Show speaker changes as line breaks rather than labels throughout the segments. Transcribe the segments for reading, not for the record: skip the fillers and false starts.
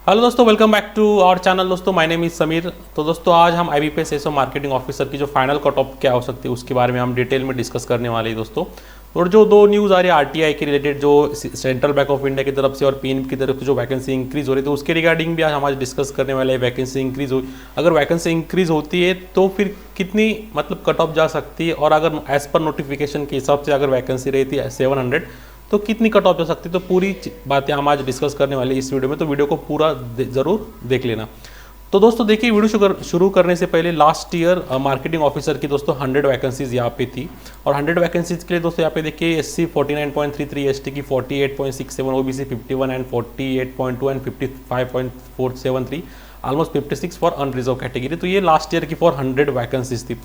Hello दोस्तों, welcome back to our channel. दोस्तों my name is Sameer. तो दोस्तों आज हम IBPS एसओ मार्केटिंग ऑफिसर की जो फाइनल कट ऑफ क्या हो सकती है उसके बारे में हम डिटेल में डिस्कस करने वाले हैं दोस्तों। और जो दो न्यूज़ आ रही है RTI के रिलेटेड, जो सेंट्रल बैंक ऑफ इंडिया की तरफ से और PNB की तरफ से जो वैकेंसी इंक्रीज हो रही है, तो उसके रिगार्डिंग भी आज हम आज डिस्कस करने वाले हैं। वैकेंसी इंक्रीज हो, अगर वैकेंसी इंक्रीज होती है तो फिर कितनी मतलब कट ऑफ जा सकती है, और अगर एज पर नोटिफिकेशन के हिसाब से अगर वैकेंसी रहती है 700 तो कितनी कट ऑफ जा सकती है। तो पूरी बातें हम आज डिस्कस करने वाले इस वीडियो में, तो वीडियो को पूरा ज़रूर देख लेना। तो दोस्तों देखिए, वीडियो शुरू करने से पहले लास्ट ईयर मार्केटिंग ऑफिसर की दोस्तों 100 वैकेंसीज यहाँ पे थी, और 100 वैकेंसीज के लिए दोस्तों यहाँ पे देखिए SC 49.33, ST की 48.67, OBC 51 and 48.2 and 55.473, almost 56 for unreserved category. तो ये लास्ट ईयर की फॉर 100 वैकेंसीज थी।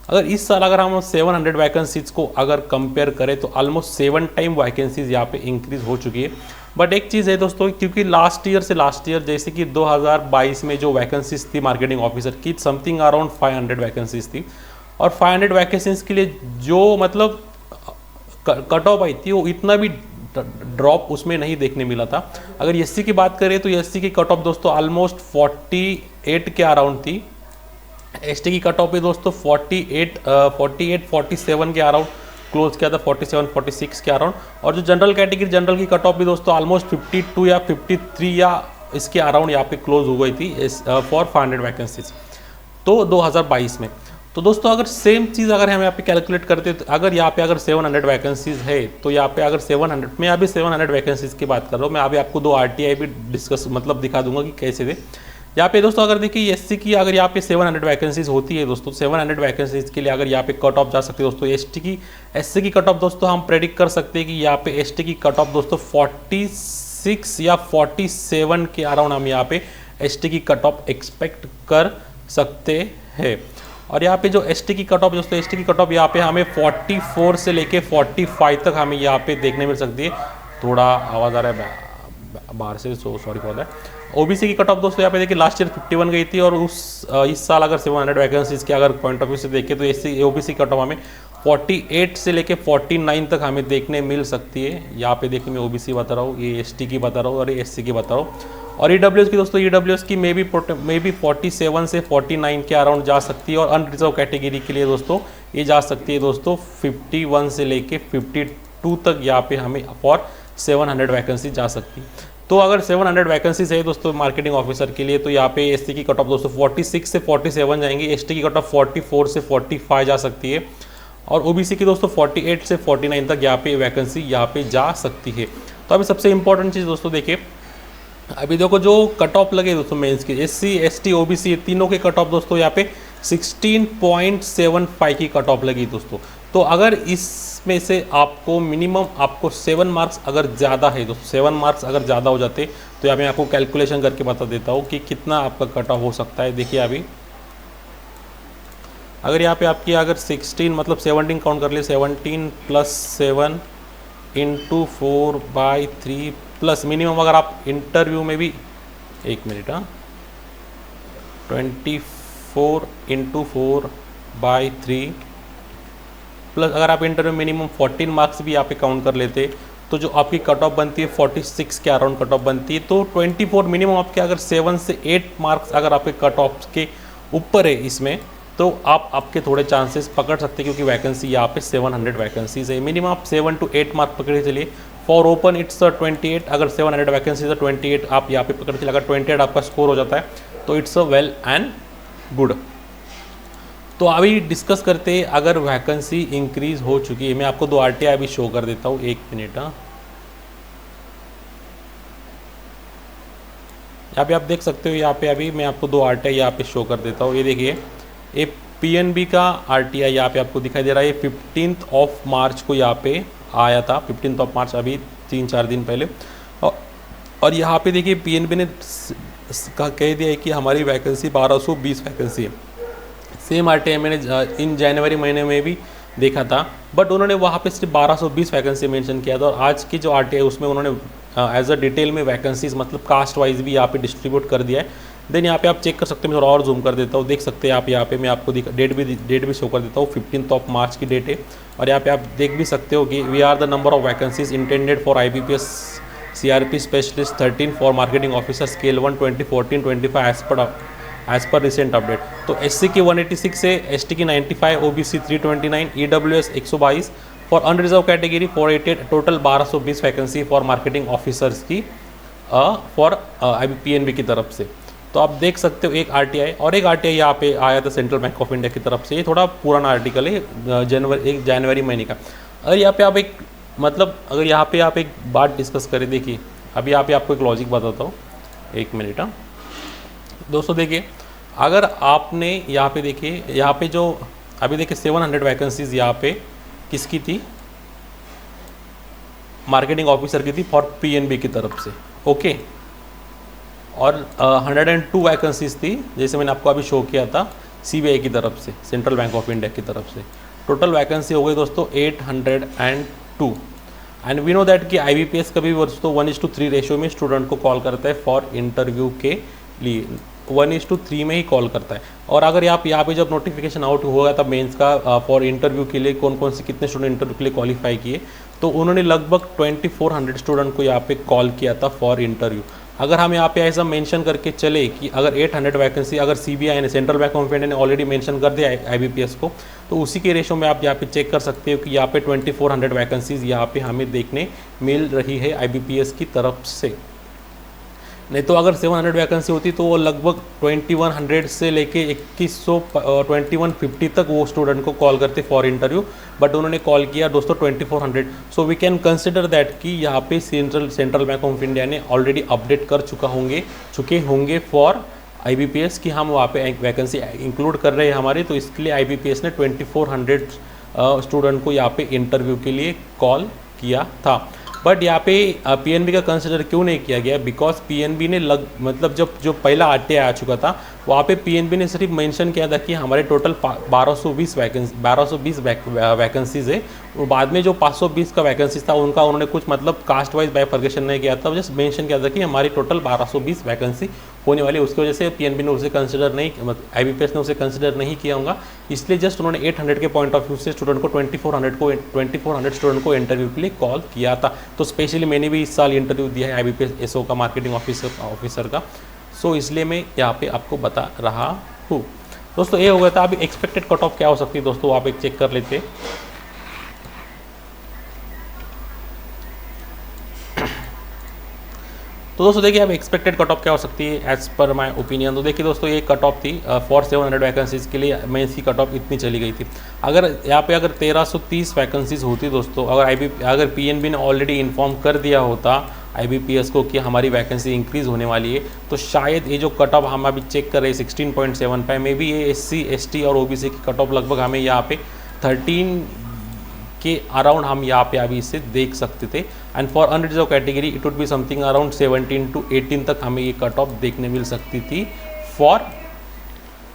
अगर इस साल अगर हम 700 वैकेंसीज को अगर कंपेयर करें तो ऑलमोस्ट 7 टाइम वैकेंसीज यहाँ पे इंक्रीज हो चुकी है। बट एक चीज़ है दोस्तों, क्योंकि लास्ट ईयर जैसे कि 2022 में जो वैकेंसीज थी मार्केटिंग ऑफिसर की, समथिंग अराउंड 500 वैकेंसीज थी, और 500 वैकेंसीज के लिए जो मतलब कट ऑफ आई थी वो इतना भी ड्रॉप उसमें नहीं देखने मिला था। अगर SC की बात करें तो SC की कट ऑफ दोस्तों ऑलमोस्ट 48 के अराउंड थी। ST की कट ऑफ भी दोस्तों 47 के अराउंड क्लोज किया था, 47-46 के अराउंड। और जो जनरल कैटेगरी की कट ऑफ भी दोस्तों ऑलमोस्ट 52 या 53 या इसके अराउंड यहाँ पे क्लोज हो गई थी फॉर 500 वैकेंसीज, तो 2022 में। तो दोस्तों अगर सेम चीज़ अगर हम यहाँ पे कैलकुलेट करते तो अगर यहाँ पे अगर 700 वैकेंसीज है, तो यहाँ पे अगर 700, मैं अभी 700 वैकेंसीज की बात कर रहा हूँ। मैं अभी आपको दो RTI भी डिस्कस मतलब दिखा दूंगा कि कैसे थे यहाँ पे दोस्तों। अगर देखिए SC की अगर यहाँ पे 700 वैकेंसीज होती है दोस्तों, 700 वैकेंसीज के लिए अगर यहाँ पे कट ऑफ जा सकती है दोस्तों। SC की कट ऑफ दोस्तों हम प्रेडिक्ट कर सकते हैं कि यहाँ पे ST की कट ऑफ दोस्तों 46 या 47 के अराउंड हम यहाँ पे ST की कट ऑफ एक्सपेक्ट कर सकते हैं। और यहाँ पे जो ST की कट ऑफ दोस्तों, ST की कट ऑफ यहाँ पे हमें 44 से लेके 45 तक हमें यहाँ पे देखने मिल सकती है। थोड़ा आवाज़ आ रहा है बाहर से, so sorry for that. OBC की कट ऑफ दोस्तों यहाँ पे देखिए लास्ट ईयर 51 गई थी, और इस साल अगर 700 वैकेंसीज के अगर पॉइंट ऑफ व्यू से देखें तो OBC कट ऑफ हमें 48 से लेके 49 तक हमें देखने मिल सकती है। यहाँ पे देखिए मैं OBC बता रहा हूँ, ये ST की बता रहा हूँ और ये SC की बता रहा हूँ। और EWS की दोस्तों, EWS की मे बी 47 से 49 के अराउंड जा सकती है, और अनरिजर्व कैटेगरी के लिए दोस्तों ये जा सकती है दोस्तों 51 से लेके 52 तक यहाँ पे हमें फॉर 700 वैकेंसी जा सकती है। तो अगर 700 वैकेंसीज है दोस्तों मार्केटिंग ऑफिसर के लिए, तो यहाँ पे SC की कट ऑफ दोस्तों 46 से 47 जाएंगे, ST की कट ऑफ 44 से 45 जा सकती है, और OBC की दोस्तों 48 से 49 तक यहाँ पे वैकेंसी यहाँ पे जा सकती है। तो अभी सबसे इंपॉर्टेंट चीज़ दोस्तों देखिए, अभी देखो जो कट ऑफ लगे दोस्तों मेंस की, SC, ST, OBC तीनों के कट ऑफ दोस्तों यहाँ पे 16.75 की कट ऑफ लगी दोस्तों। तो अगर इसमें से आपको मिनिमम आपको 7 मार्क्स अगर ज़्यादा है दोस्तों, 7 मार्क्स अगर ज़्यादा हो जाते तो यहाँ पे आपको कैलकुलेशन करके बता देता हूँ कि कितना आपका कट ऑफ हो सकता है। देखिए अभी अगर यहाँ पे आपकी अगर 16 मतलब 17 काउंट कर ले, 17 + 7 × 4/3 प्लस मिनिमम अगर आप इंटरव्यू में भी 1 मिनट 24 × 4/3 प्लस अगर आप इंटरव्यू मिनिमम 14 मार्क्स भी यहाँ पे काउंट कर लेते तो जो आपकी कट ऑफ बनती है 46 के अराउंड कट ऑफ बनती है। तो 24 मिनिमम आपके अगर 7 से 8 मार्क्स अगर आपके कट ऑफ के ऊपर है इसमें, तो आप आपके थोड़े चांसेस पकड़ सकते हैं, क्योंकि वैकेंसी यहाँ पे 700 वैकेंसीज है। मिनिमम आप 7 to 8 मार्क्स पकड़े चलिए। फॉर ओपन इट्स 28, अगर 700 वैकेंसीज है 28 आप यहाँ पे पकड़ चलिए। अगर 28 आपका स्कोर हो जाता है तो it's a well and good. तो अभी डिस्कस करते हैं अगर वैकेंसी इंक्रीज हो चुकी है। मैं आपको दो RTI अभी शो कर देता हूँ, 1 मिनट। यहाँ पे आप देख सकते हो, यहाँ पे अभी मैं आपको दो RTI यहाँ पे शो कर देता हूँ। ये देखिए, ये PNB का RTI यहाँ पे आपको दिखाई दे रहा है। ये 15 मार्च को यहाँ पे आया था, 15 मार्च, अभी 3-4 दिन पहले। और यहाँ पे देखिए PNB ने कह दिया है कि हमारी वैकेंसी 1220 वैकेंसी है। सेम RTI मैंने इन जनवरी महीने में भी देखा था, बट उन्होंने वहाँ पे सिर्फ 1220 वैकेंसी मेंशन किया था। और आज की जो RTI उसमें उन्होंने एज अ डिटेल में वैकेंसीज मतलब कास्ट वाइज भी यहाँ पे डिस्ट्रीब्यूट कर दिया है। देन यहाँ पे आप चेक कर सकते हैं, मैं थोड़ा और जूम कर देता हूँ, देख सकते हैं आप यहाँ पे। मैं आपको डेट भी शो कर देता हूँ, 15 मार्च की डेट है। और यहाँ पे आप देख भी सकते हो कि we are the number of vacancies intended for IBPS CRP specialist 13 for marketing officer scale 1 2014-25 as per recent update. तो SC की 186 है, ST की 95, OBC 329, EWS 122 for unreserved category 488, total 1220 vacancy for marketing officers की for PNB की तरफ से। तो आप देख सकते हो एक RTI और एक RTI यहाँ पे आया था सेंट्रल बैंक ऑफ इंडिया की तरफ से। ये थोड़ा पुराना आर्टिकल है, 1 जनवरी महीने का। अगर यहाँ पे आप एक मतलब अगर यहाँ पे आप एक बात डिस्कस करें, देखिए अभी यहाँ पे आपको एक लॉजिक बताता हूँ, 1 मिनट। हाँ दोस्तों देखिए, अगर आपने यहाँ पे देखिए, यहाँ पे जो अभी देखिए 700 वैकेंसीज यहाँ पे किसकी थी, मार्केटिंग ऑफिसर की थी फॉर PNB की तरफ से, ओके। और 102 वैकेंसीज थी जैसे मैंने आपको अभी शो किया था CBI की तरफ से, सेंट्रल बैंक ऑफ इंडिया की तरफ से। टोटल वैकेंसी हो गई दोस्तों 802। एंड वी नो दैट कि IBPS कभी दोस्तों 1:3 रेशियो में स्टूडेंट को कॉल करता है फॉर इंटरव्यू के लिए, 1:3 में ही कॉल करता है। और अगर आप यहाँ पे जब नोटिफिकेशन आउट होगा तब मेंस का फॉर इंटरव्यू के लिए कौन कौन से कितने स्टूडेंट इंटरव्यू के लिए क्वालिफाई किए, तो उन्होंने लगभग 2400 स्टूडेंट को यहाँ पे कॉल किया था फॉर इंटरव्यू। अगर हम यहाँ पे ऐसा मेंशन करके चले कि अगर 800 वैकेंसी अगर CBI ने, सेंट्रल बैंक ऑफ इंडिया ने ऑलरेडी मेंशन कर दिया IBPS को, तो उसी के रेशो में आप यहाँ पे चेक कर सकते हो कि यहाँ पे 2400 वैकेंसीज यहाँ पे हमें देखने मिल रही है IBPS की तरफ से। नहीं तो अगर 700 वैकेंसी होती तो वो लगभग 2100 से लेके 2150 तक वो स्टूडेंट को कॉल करते फॉर इंटरव्यू, बट उन्होंने कॉल किया दोस्तों 2400। So we can consider that कि यहाँ पे सेंट्रल बैंक ऑफ इंडिया ने ऑलरेडी अपडेट कर चुके होंगे फॉर IBPS कि हम वहाँ पे वैकेंसी इंक्लूड कर रहे हैं हमारी, तो इसके लिए IBPS ने 2400 स्टूडेंट को यहाँ पे इंटरव्यू के लिए कॉल किया था। बट यहाँ पे PNB का कंसिडर क्यों नहीं किया गया, बिकॉज PNB ने मतलब जो पहला RTI आ चुका था वहाँ पे PNB ने सिर्फ मेंशन किया था कि हमारे टोटल 1220 वैकेंसीज है। बाद में जो 520 का वैकेंसीज था उनका उन्होंने कुछ मतलब कास्ट वाइज बाइफर्केशन नहीं किया था, जस्ट मेंशन किया था कि हमारी टोटल 1220 वैकेंसी होने वाली। उसकी वजह से PNB ने उसे कंसिडर नहीं, IBPS ने उसे कंसिडर नहीं किया होगा, इसलिए जस्ट उन्होंने 800 के पॉइंट ऑफ व्यू से स्टूडेंट को 2400 स्टूडेंट को इंटरव्यू के लिए कॉल किया था। तो स्पेशली मैंने भी इस साल इंटरव्यू दिया है IBPS SO का, मार्केटिंग ऑफिसर का, सो इसलिए मैं यहाँ पे आपको बता रहा हूँ। दोस्तों ये हो गया था। अभी एक्सपेक्टेड कट ऑफ क्या हो सकती है दोस्तों, आप एक चेक कर लेते हैं। तो दोस्तों देखिए अब एक्सपेक्टेड कट ऑफ क्या हो सकती है एज पर माय ओपिनियन। तो देखिए दोस्तों ये कट ऑफ थी फॉर 700 वैकेंसीज के लिए, मैं इसकी कट ऑफ इतनी चली गई थी। अगर यहाँ पे अगर 1330 वैकेंसीज होती दोस्तों, अगर PNB ने ऑलरेडी इन्फॉर्म कर दिया होता IBPS को कि हमारी वैकेंसी इंक्रीज़ होने वाली है, तो शायद ये जो कट ऑफ हम अभी चेक कर रहे हैं 16.75 में भी ये SC ST और OBC की कट ऑफ लगभग हमें यहाँ पे 13 के अराउंड हम यहाँ पे अभी इसे देख सकते थे। And for unreserved category it would be something around 17 to 18 तक हमें ये कट ऑफ देखने मिल सकती थी फॉर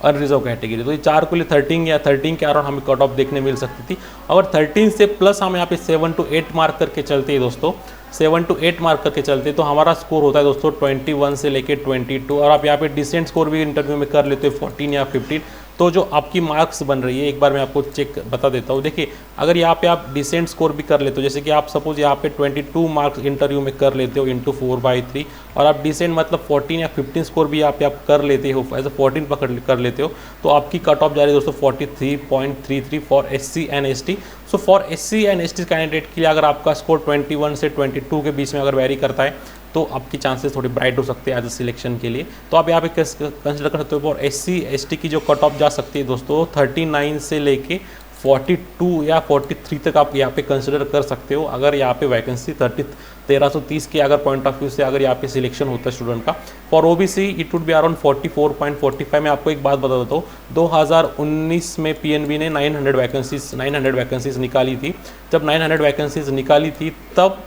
अनरिजर्व कैटेगरी। तो ये 4 को लिए 13 या 13 के अराउंड हमें कट ऑफ देखने मिल सकती थी। अगर 13 से प्लस हम यहाँ पे 7 to 8 मार्क करके चलते हैं दोस्तों, 7 to 8 मार्क करके चलते तो हमारा स्कोर होता है दोस्तों 21 से लेके 22। और आप यहाँ पे डिसेंट स्कोर भी इंटरव्यू में कर लेते हो 14 या 15, तो जो आपकी मार्क्स बन रही है एक बार मैं आपको चेक बता देता हूँ। देखिए अगर यहाँ पे आप डिसेंट स्कोर भी कर लेते हो, जैसे कि आप सपोज यहाँ पे 22 मार्क्स इंटरव्यू में कर लेते हो इंटू 4/3, और आप डिसेंट मतलब 14 या 15 स्कोर भी यहाँ पे आप कर लेते हो, एज 14 कर लेते हो, तो आपकी कट ऑफ जा रही है दोस्तों 43.33 for SC and ST। So for SC and ST candidate के लिए अगर आपका स्कोर 21 से 22 के बीच में अगर वेरी करता है तो आपकी चांसेस थोड़ी ब्राइट हो सकते हैं एज अ सिलेक्शन के लिए। तो आप यहाँ पे कंसिडर कर सकते हो। और SC ST की जो कट ऑफ जा सकती है दोस्तों 39 से लेके 42 या 43 तक आप यहाँ पे कंसिडर कर सकते हो, अगर यहाँ पे वैकेंसी 1330 के अगर पॉइंट ऑफ व्यू से अगर यहाँ पे सिलेक्शन होता है स्टूडेंट का। For OBC it would be around 44.45। मैं आपको एक बात बता देता हूँ, 2019 में PNB ने 900 वैकेंसीज निकाली थी। जब 900 वैकेंसीज निकाली थी तब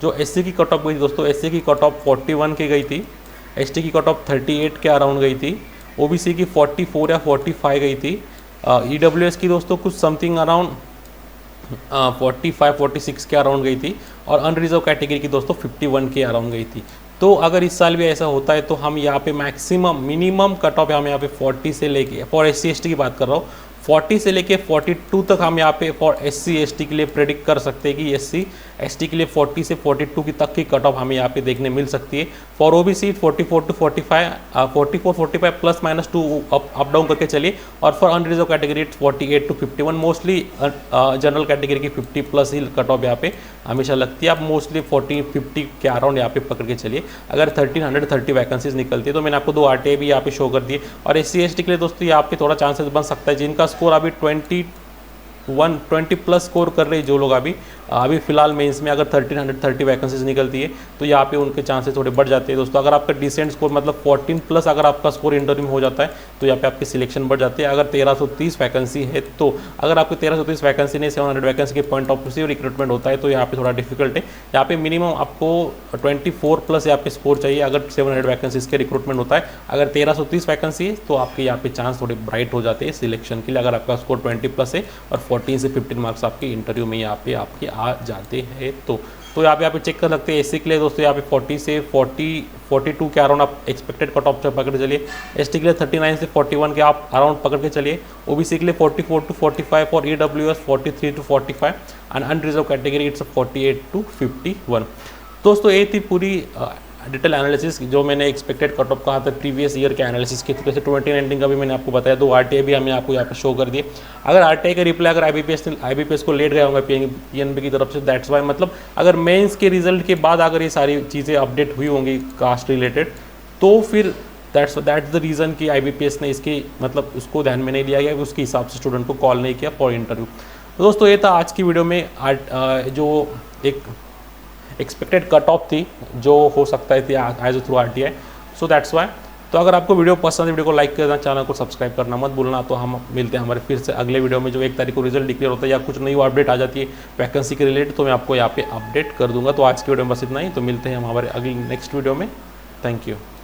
जो SC की कट ऑफ गई थी दोस्तों, SC की कट ऑफ 41 के गई थी, ST की कट ऑफ 38 के अराउंड गई थी, OBC की 44 या 45 गई थी, EWS की दोस्तों कुछ समथिंग अराउंड 45-46 के अराउंड गई थी, और अनरिजर्व कैटेगरी की दोस्तों 51 के अराउंड गई थी। तो अगर इस साल भी ऐसा होता है तो हम यहाँ पे मैक्सिमम मिनिमम कट ऑफ हम यहाँ पे 40 से लेके, फॉर SC ST की बात कर रहा हूँ, 40 से लेके 42 तक हम यहाँ पे फॉर SC ST के लिए प्रेडिक्ट कर सकते हैं कि SC ST के लिए 40 से 42 की तक की कट ऑफ हमें यहाँ पे देखने मिल सकती है। For OBC 44 to 45, 44 45 plus minus 2 up down करके चलिए। और for unreserved category 48 to 51, mostly general category की 50 प्लस ही कट ऑफ यहाँ पे हमेशा लगती है। आप मोस्टली 40 50 के अराउंड यहाँ पे पकड़ के चलिए। अगर 1330 वैकेंसीज निकलती है तो मैंने आपको 2 RTA भी यहाँ पे शो कर दिए। और SC ST के लिए दोस्तों यहाँ पे थोड़ा चांसेस बन सकता है, जिनका स्कोर अभी 20 प्लस स्कोर कर रहे हैं जो लोग अभी फिलहाल मेंस में अगर 1330 वैकेंसीज निकलती है तो यहाँ पे उनके चांसेस थोड़े बढ़ जाते हैं दोस्तों। अगर आपका डिसेंट स्कोर मतलब 14 प्लस अगर आपका स्कोर इंटरव्यू में हो जाता है तो यहाँ पे आपकी सिलेक्शन बढ़ जाती है। अगर 1330 वैकेंसी है तो अगर आपकी 1330 वैकेंसी नहीं 700 वैकेंसी के पॉइंट ऑफ व्यू से रिक्रूटमेंट होता है तो यहाँ पे थोड़ा डिफिकल्ट है। यहाँ पे मिनिमम आपको 24 प्लस यहाँ पे स्कोर चाहिए अगर 700 वैकेंसीज के रिक्रूटमेंट होता है। अगर 1330 वैकेंसी है तो आपके यहाँ पे चांस थोड़े ब्राइट हो जाते हैं सिलेक्शन के लिए, अगर आपका स्कोर 20 प्लस है और 14 से 15 मार्क्स आपके इंटरव्यू में यहाँ पे आपके आ जाते हैं। तो यहाँ पे चेक कर सकते हैं। SC के लिए दोस्तों यहाँ पे 40 से 42 के अराउंड आप एक्सपेक्टेड कट ऑफ पकड़ के चलिए। ST के लिए 39 से 41 के आप अराउंड पकड़ के चलिए। OBC के लिए 44 टू 45 और EWS 43 to 45 and unreserved category it's 48 to 51। दोस्तों ये थी पूरी डिटेल एनालिसिस जो मैंने एक्सपेक्टेड कट ऑफ कहा था प्रीवियस ईयर के एनालिसिस के थ्रू से 2019 का भी मैंने आपको बताया। 2 RTA भी हमने आपको यहाँ पे शो कर दिए। अगर RTA का रिप्लाई अगर IBPS को लेट गया होगा PNB की तरफ से, दैट्स वाई मतलब अगर मेंस के रिजल्ट के बाद अगर ये सारी चीज़ें अपडेट हुई होंगी कास्ट रिलेटेड तो फिर दैट्स द रीज़न कि IBPS ने इसकी मतलब उसको ध्यान में नहीं लिया गया, उसके हिसाब से स्टूडेंट को कॉल नहीं किया फॉर इंटरव्यू। तो दोस्तों ये था आज की वीडियो में जो एक एक्सपेक्टेड कट ऑफ थी जो हो सकता है थी as through RTA। So that's why. तो अगर आपको वीडियो पसंद है वीडियो को लाइक करना, चैनल को सब्सक्राइब करना मत भूलना। तो हम मिलते हैं हमारे फिर से अगले वीडियो में जो 1 तारीख को रिजल्ट डिक्लेयर होता है या कुछ नई अपडेट आ जाती है वैकेंसी के रिलेटेड तो मैं आपको यहाँ पे अपडेट कर दूंगा। तो आज की वीडियो में बस इतना ही। तो मिलते हैं हम हमारे अगले नेक्स्ट वीडियो में। Thank you.